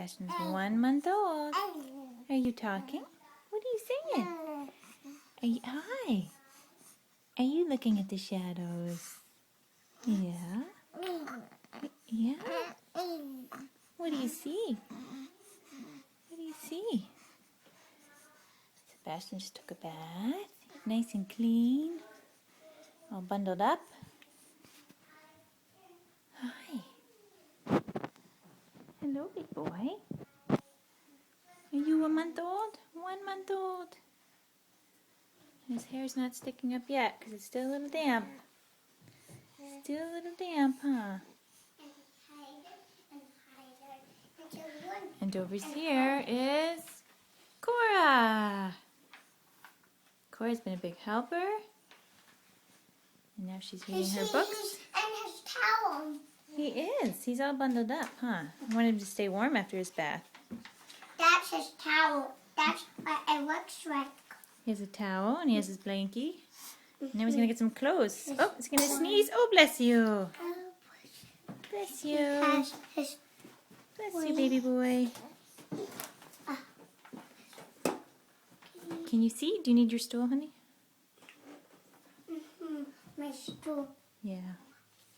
Sebastian's 1 month old. Are you talking? What are you saying? Hi. Are you looking at the shadows? Yeah. Yeah. What do you see? What do you see? Sebastian just took a bath. Nice and clean. All bundled up. Hi. Hello, big boy. Are you 1 month old? 1 month old. His hair's not sticking up yet because it's still a little damp. Still a little damp, huh? And over here is Cora. Cora's been a big helper. And now she's reading her books. And his towel. He is. He's all bundled up, huh? I want him to stay warm after his bath. That's his towel. That's what it looks like. He has a towel and he has his blankie. Now he's going to get some clothes. Oh, he's going to sneeze. Oh, bless you. Bless you. Bless you, baby boy. Can you see? Do you need your stool, honey? My stool. Yeah.